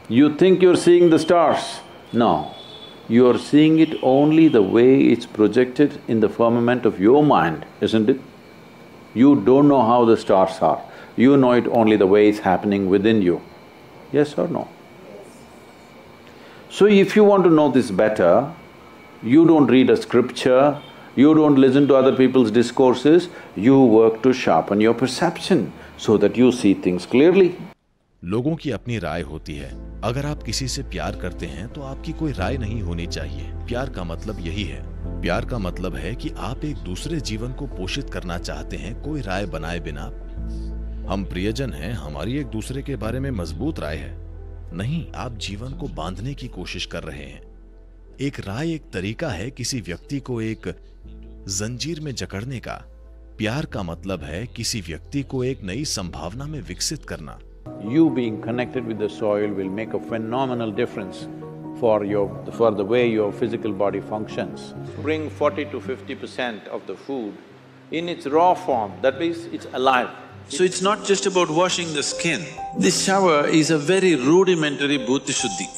You think you're seeing the stars? No, you're seeing it only the way it's projected in the firmament of your mind, isn't it? You don't know how the stars are, you know it only the way it's happening within you. Yes or no? So if you want to know this better, you don't read a scripture, you don't listen to other people's discourses, you work to sharpen your perception so that you see things clearly. लोगों की अपनी राय होती है। अगर आप किसी से प्यार करते हैं तो आपकी कोई राय नहीं होनी चाहिए। प्यार का मतलब यही है। प्यार का मतलब है कि आप एक दूसरे जीवन को पोषित करना चाहते हैं, कोई राय बनाए बिना। हम प्रियजन हैं, हमारी एक दूसरे के बारे में मजबूत राय है। नहीं, आप जीवन को बांधने की कोशिश कर रहे हैं। एक राय एक तरीका है किसी व्यक्ति को एक जंजीर में जकड़ने का। प्यार का मतलब है किसी व्यक्ति को एक नई संभावना में विकसित करना। You being connected with the soil will make a phenomenal difference for the way your physical body functions. Bring 40 to 50% of the food in its raw form, that means it's alive. So it's not just about washing the skin. This shower is a very rudimentary bhuti shuddhi.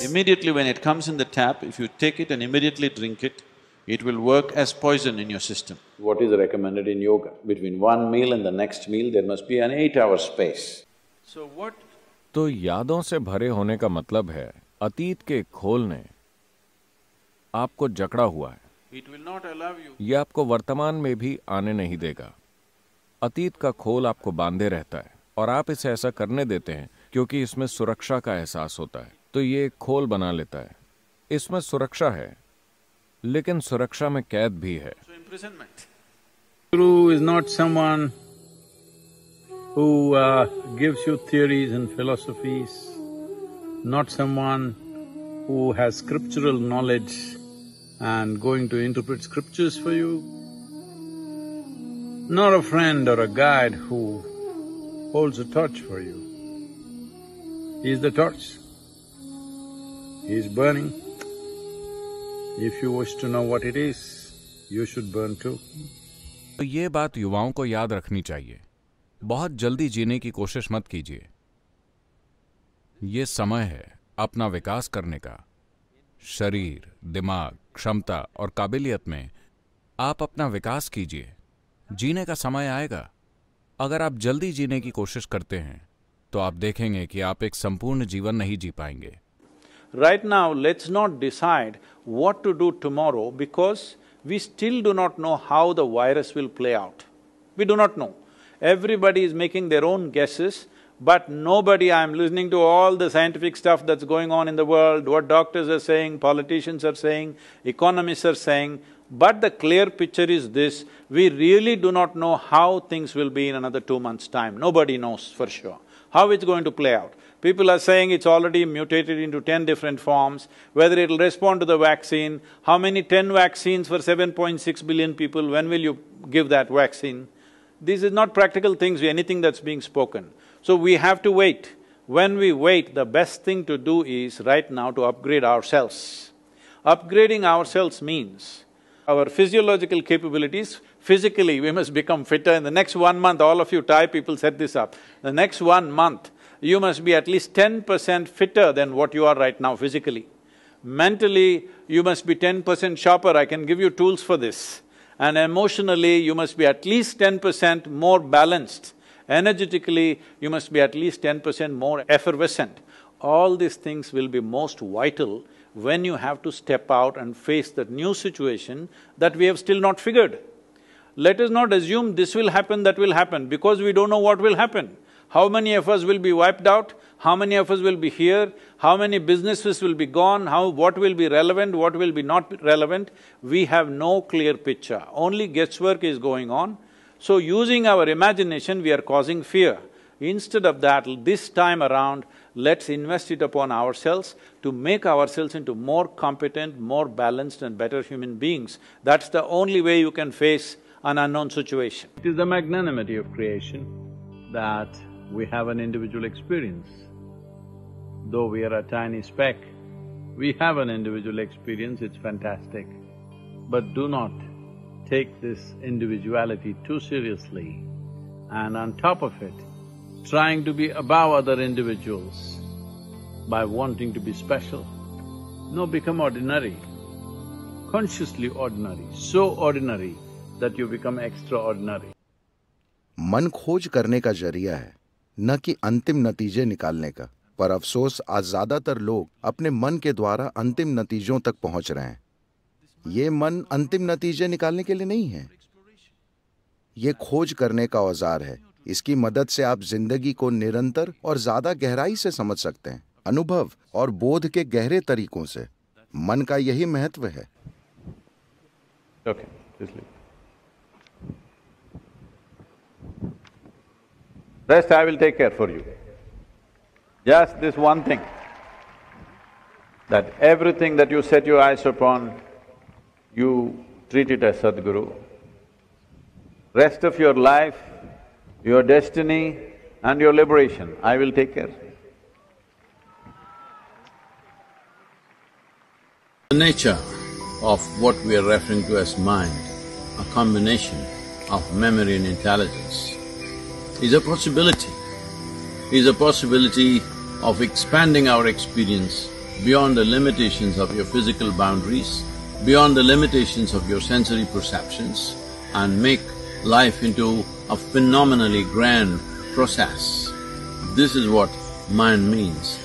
Immediately when it comes in the tap, if you take it and immediately drink it, it will work as poison in your system. What is recommended in yoga? Between one meal and the next meal, there must be an 8-hour space. So what? तो यादों से भरे होने का मतलब है अतीत के खोल ने आपको जकड़ा हुआ है। It will not allow you. ये आपको वर्तमान में भी आने नहीं देगा। अतीत का खोल आपको बांधे रहता है और आप इसे ऐसा करने देते हैं क्योंकि इसमें सुरक्षा का एहसास होता है, तो ये एक खोल बना लेता है। इसमें सुरक्षा है, लेकिन सुरक्षा में कैद भी है। So imprisonment. Guru is not someone who gives you theories and philosophies, not someone who has scriptural knowledge and going to interpret scriptures for you, not a friend or a guide who holds a torch for you. He is the torch. He is burning. If you wish to know what it is, you should burn too. तो ये बात युवाओं को याद रखनी चाहिए। बहुत जल्दी जीने की कोशिश मत कीजिए। ये समय है अपना विकास करने का। शरीर, दिमाग, क्षमता और काबिलियत में आप अपना विकास कीजिए। जीने का समय आएगा। अगर आप जल्दी जीने की कोशिश करते हैं तो आप देखेंगे कि आप एक संपूर्ण जीवन नहीं जी पाएंगे। Right now, let's not decide what to do tomorrow because we still do not know how the virus will play out. We do not know. Everybody is making their own guesses, but nobody… I'm listening to all the scientific stuff that's going on in the world, what doctors are saying, politicians are saying, economists are saying, but the clear picture is this, we really do not know how things will be in another 2 months' time. Nobody knows for sure how it's going to play out. People are saying it's already mutated into 10 different forms, whether it'll respond to the vaccine, how many 10 vaccines for 7.6 billion people, when will you give that vaccine? This is not practical things, anything that's being spoken. So we have to wait. When we wait, the best thing to do is right now to upgrade ourselves. Upgrading ourselves means our physiological capabilities, physically we must become fitter. In the next 1 month, all of you Thai people set this up, the next 1 month, you must be at least 10% fitter than what you are right now physically. Mentally, you must be 10% sharper, I can give you tools for this. And emotionally, you must be at least 10% more balanced. Energetically, you must be at least 10% more effervescent. All these things will be most vital when you have to step out and face that new situation that we have still not figured. Let us not assume this will happen, that will happen, because we don't know what will happen. How many of us will be wiped out? How many of us will be here? How many businesses will be gone? What will be relevant, what will be not relevant? We have no clear picture, only guesswork is going on. So using our imagination, we are causing fear. Instead of that, this time around, let's invest it upon ourselves to make ourselves into more competent, more balanced and better human beings. That's the only way you can face an unknown situation. It is the magnanimity of creation that we have an individual experience. Though we are a tiny speck We have an individual experience, it's fantastic. But do not take this individuality too seriously, and on top of it, trying to be above other individuals by wanting to be special. No, become ordinary, consciously ordinary, so ordinary that you become extraordinary. मन खोज करने का जरिया है, न कि अंतिम नतीजे निकालने का। पर अफसोस आज ज्यादातर लोग अपने मन के द्वारा अंतिम नतीजों तक पहुंच रहे हैं। ये मन अंतिम नतीजे निकालने के लिए नहीं है, ये खोज करने का औजार है। इसकी मदद से आप जिंदगी को निरंतर और ज्यादा गहराई से समझ सकते हैं, अनुभव और बोध के गहरे तरीकों से। मन का यही महत्व है। Okay, just leave. Rest I will take care for you. Just this one thing, that everything that you set your eyes upon, you treat it as Sadguru. Rest of your life, your destiny and your liberation, I will take care. The nature of what we are referring to as mind, a combination of memory and intelligence, is a possibility of expanding our experience beyond the limitations of your physical boundaries, beyond the limitations of your sensory perceptions, and make life into a phenomenally grand process. This is what mind means.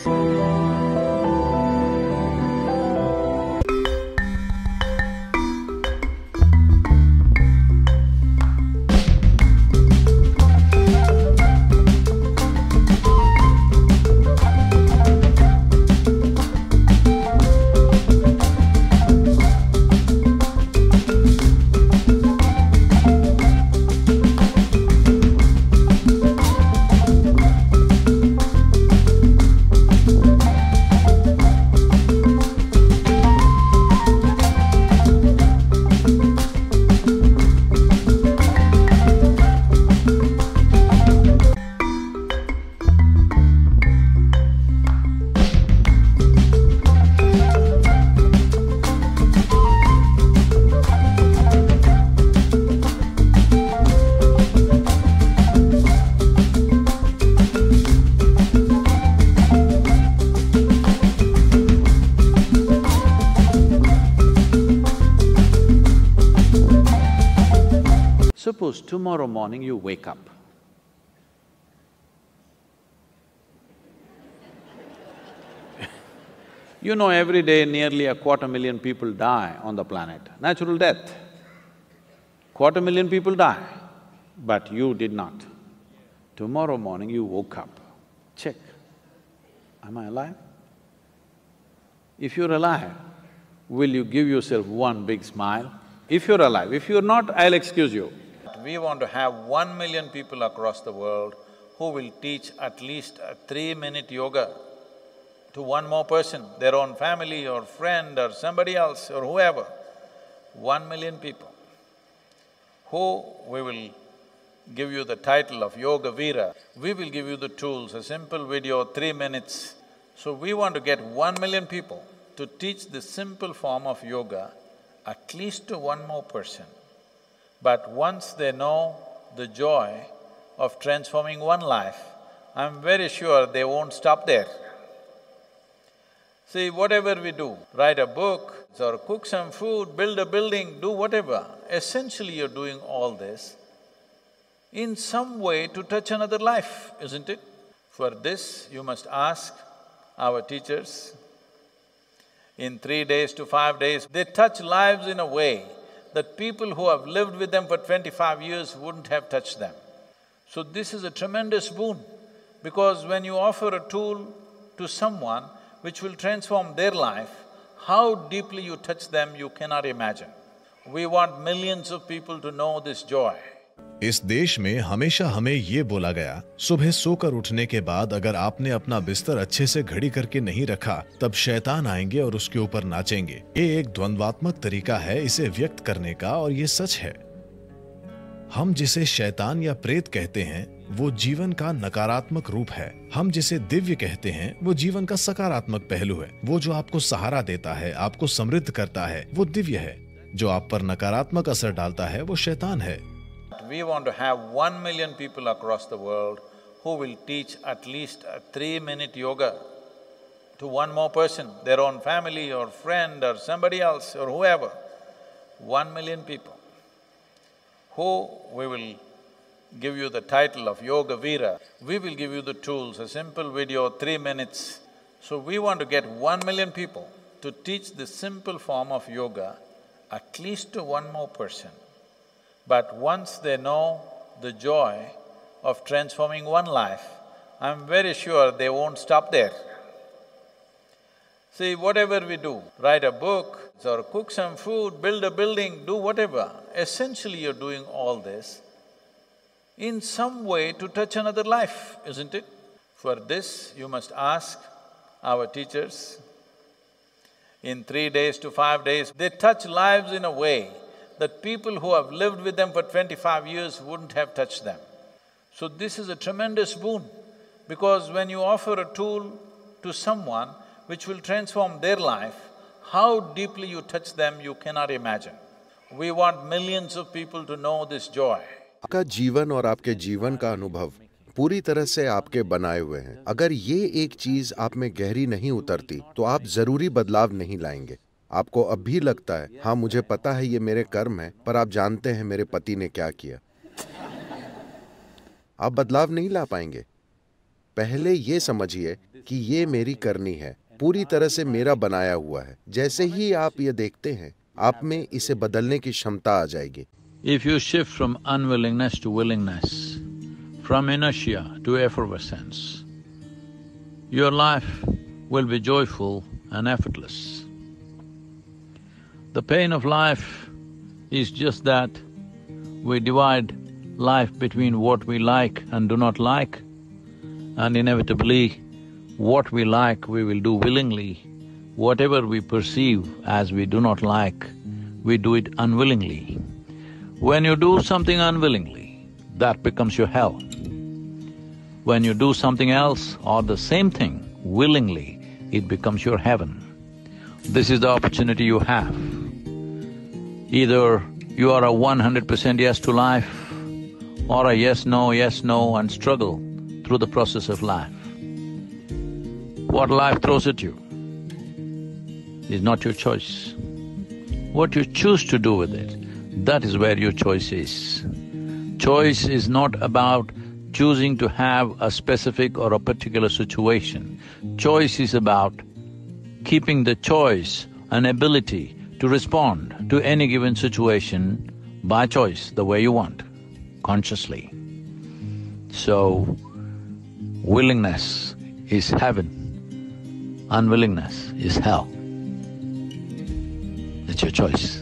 Suppose tomorrow morning you wake up. You know, every day nearly 250,000 people die on the planet, natural death. 250,000 people die, but you did not. Tomorrow morning you woke up, check, am I alive? If you're alive, will you give yourself one big smile? If you're alive, if you're not, I'll excuse you. We want to have 1 million people across the world who will teach at least a 3-minute yoga to one more person, their own family or friend or somebody else or whoever. 1 million people who we will give you the title of Yoga Veera. We will give you the tools, a simple video, 3 minutes. So we want to get 1 million people to teach this simple form of yoga at least to one more person. But once they know the joy of transforming one life, I'm very sure they won't stop there. See, whatever we do, write a book or cook some food, build a building, do whatever, essentially you're doing all this in some way to touch another life, isn't it? For this, you must ask our teachers. In 3 days to 5 days, they touch lives in a way that people who have lived with them for 25 years wouldn't have touched them. So this is a tremendous boon, because when you offer a tool to someone which will transform their life, how deeply you touch them, you cannot imagine. We want millions of people to know this joy. इस देश में हमेशा हमें ये बोला गया, सुबह सोकर उठने के बाद अगर आपने अपना बिस्तर अच्छे से घड़ी करके नहीं रखा तब शैतान आएंगे और उसके ऊपर नाचेंगे। ये एक द्वंद्वात्मक तरीका है इसे व्यक्त करने का और ये सच है। हम जिसे शैतान या प्रेत कहते हैं वो जीवन का नकारात्मक रूप है। हम जिसे दिव्य कहते हैं वो जीवन का सकारात्मक पहलू है। वो जो आपको सहारा देता है, आपको समृद्ध करता है, वो दिव्य है। जो आप पर नकारात्मक असर डालता है वो शैतान है। We want to have 1 million people across the world who will teach at least a 3-minute yoga to one more person, their own family or friend or somebody else or whoever. 1 million people who we will give you the title of Yoga Veera. We will give you the tools, a simple video, 3 minutes. So we want to get 1 million people to teach the simple form of yoga at least to one more person. But once they know the joy of transforming one life, I'm very sure they won't stop there. See, whatever we do, write a book or cook some food, build a building, do whatever, essentially you're doing all this in some way to touch another life, isn't it? For this, you must ask our teachers. In 3 days to 5 days, they touch lives in a way that people who have lived with them for 25 years wouldn't have touched them. So this is a tremendous boon, because when you offer a tool to someone which will transform their life, how deeply you touch them, you cannot imagine. We want millions of people to know this joy. आपका जीवन और आपके जीवन का अनुभव पूरी तरह से आपके बनाए हुए हैं। अगर ये एक चीज आप में गहरी नहीं उतरती तो आप जरूरी बदलाव नहीं लाएंगे। आपको अब भी लगता है, हाँ मुझे पता है ये मेरे कर्म है, पर आप जानते हैं मेरे पति ने क्या किया। आप बदलाव नहीं ला पाएंगे। पहले ये समझिए कि ये मेरी करनी है, पूरी तरह से मेरा बनाया हुआ है। जैसे ही आप ये देखते हैं, आप में इसे बदलने की क्षमता आ जाएगी। If you shift from unwillingness to willingness, from inertia to effervescence, your life will be joyful and effortless. The pain of life is just that we divide life between what we like and do not like, and inevitably, what we like we will do willingly. Whatever we perceive as we do not like, we do it unwillingly. When you do something unwillingly, that becomes your hell. When you do something else or the same thing willingly, it becomes your heaven. This is the opportunity you have. Either you are a 100% yes to life, or a yes, no, and struggle through the process of life. What life throws at you is not your choice. What you choose to do with it, that is where your choice is. Choice is not about choosing to have a specific or a particular situation. Choice is about keeping the choice and ability to respond to any given situation by choice, the way you want, consciously. So, willingness is heaven, unwillingness is hell. It's your choice.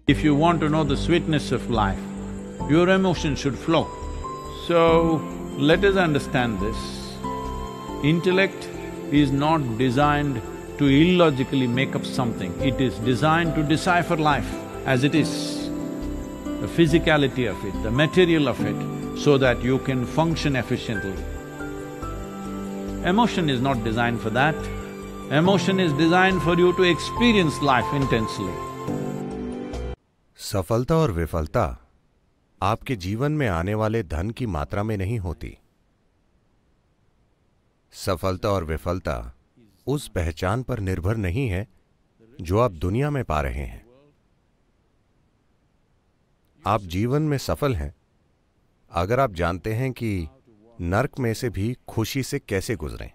If you want to know the sweetness of life, your emotions should flow. So, let us understand this. Intellect is not designed to illogically make up something, it is designed to decipher life as it is, the physicality of it, the material of it, so that you can function efficiently. Emotion is not designed for that. Emotion is designed for you to experience life intensely. सफलता और विफलता आपके जीवन में आने वाले धन की मात्रा में नहीं होती। सफलता और विफलता उस पहचान पर निर्भर नहीं है जो आप दुनिया में पा रहे हैं। आप जीवन में सफल हैं अगर आप जानते हैं कि नर्क में से भी खुशी से कैसे गुजरें।